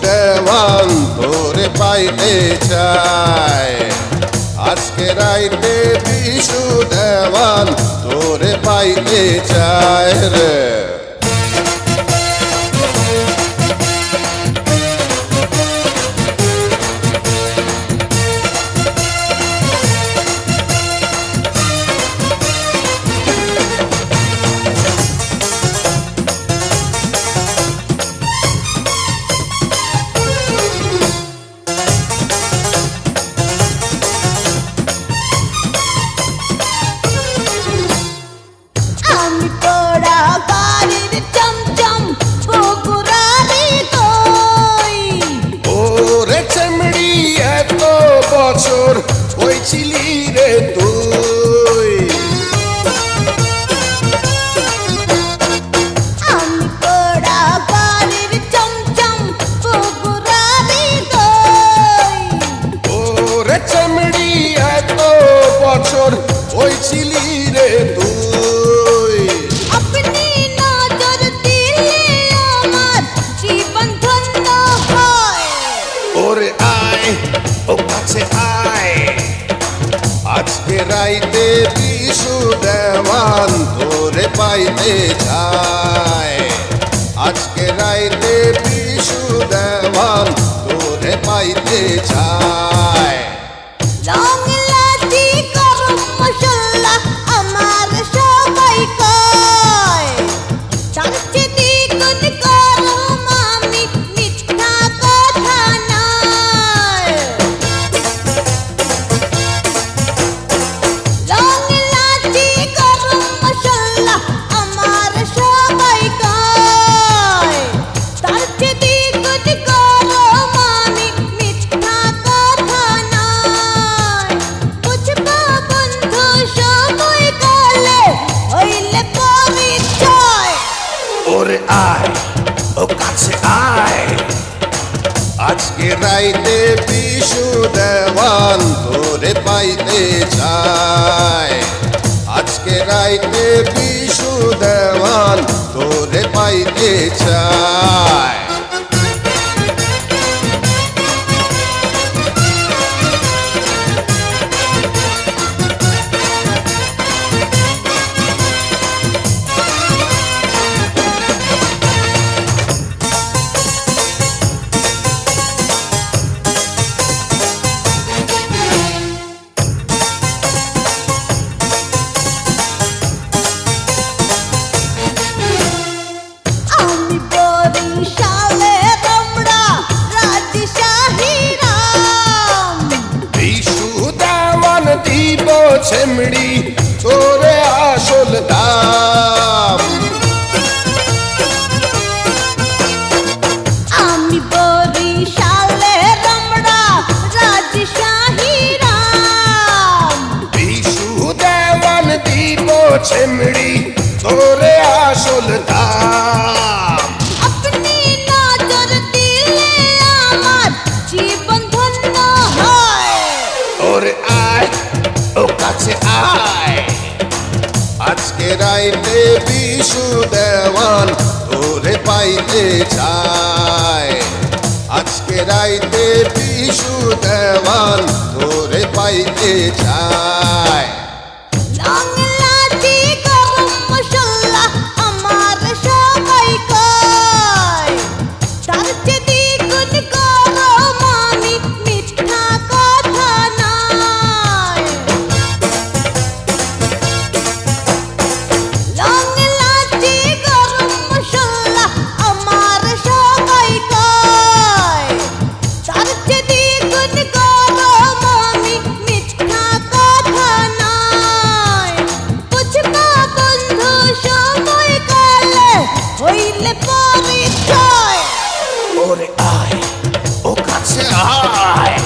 দেওয়ান তোরে পাইতে চায়। আজকে রাইতে বিশু দেওয়ান তোরে পাইতে চায় রে। বছর হয়েছিলি রে তুই, আমি তোরা বাড়ির চমচম বগুড়ারি দই। ওরে চামড়ি এত বছর হয়েছিলি রে তুই। আপনি নজর দিলে আমার জীবন ধন্য হয়। ওরে আয় ও কাছে আয়, আজকে রাইতে বিশু দেওয়ান তোরে পাইতে চায়। আজকে রাইতে বিশু দেওয়ান তোরে পাইতে চায়। রং লাঠি গরম মশলা আমার সবাই কয়, চারটে দ্বিগুণ গরম আমি মিথ্যা কথা নয়। রং লাঠি গরম মশলা আমার সবাই কয়, চারটে দ্বিগুণ গরম আমি মিথ্যা কথা নয়। বুঝবা বন্ধু সময় কালে হইলে পরিচয়। ওরে আয় ও কাছে আয়, আজকে রাইতে বিশু দেওয়ান তোরে পাইতে চায়। আজকে রাইতে বিশু দেওয়ান তোরে পাইতে চায়। আমি বরিশালে তোমরা রাজশাহী রাম। বিশু দেওয়ান দিব ছেমড়ি তোরে আসল দাম। আমি বরিশালে তোমরা রাজশাহী রাম। বিশু দেওয়ান দিব ছেমড়ি তোরে আসল দাম। আপনি নজর দিলে আমার জীবন ধন্য হয়। ওরে আয় ও কাছে আয়, আজকে রাইতে বিশু দেওয়ান তোরে পাইতে চায়। আজকে রাইতে বিশু দেওয়ান তোরে পাইতে চায়। রং লাঠি গরম মশলা আমার সবাই কয়, চারটে দ্বিগুণ গরম আমি মিথ্যা কথা নয়। রং লাঠি গরম মশলা আমার সবাই কয়, চারটে দ্বিগুণ গরম আমি মিথ্যা কথা নয়। বুঝবা বন্ধু সময় কালে হইলে পরিচয়। ওরে আয় ও কাছে আয়,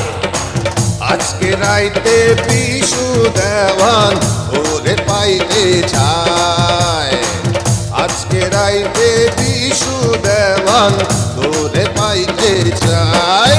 আজকে রাইতে বিশু দেওয়ান তোরে পাইতে চায়। আজকে রাইতে বিশু দেওয়ান তোরে পাইতে চায়।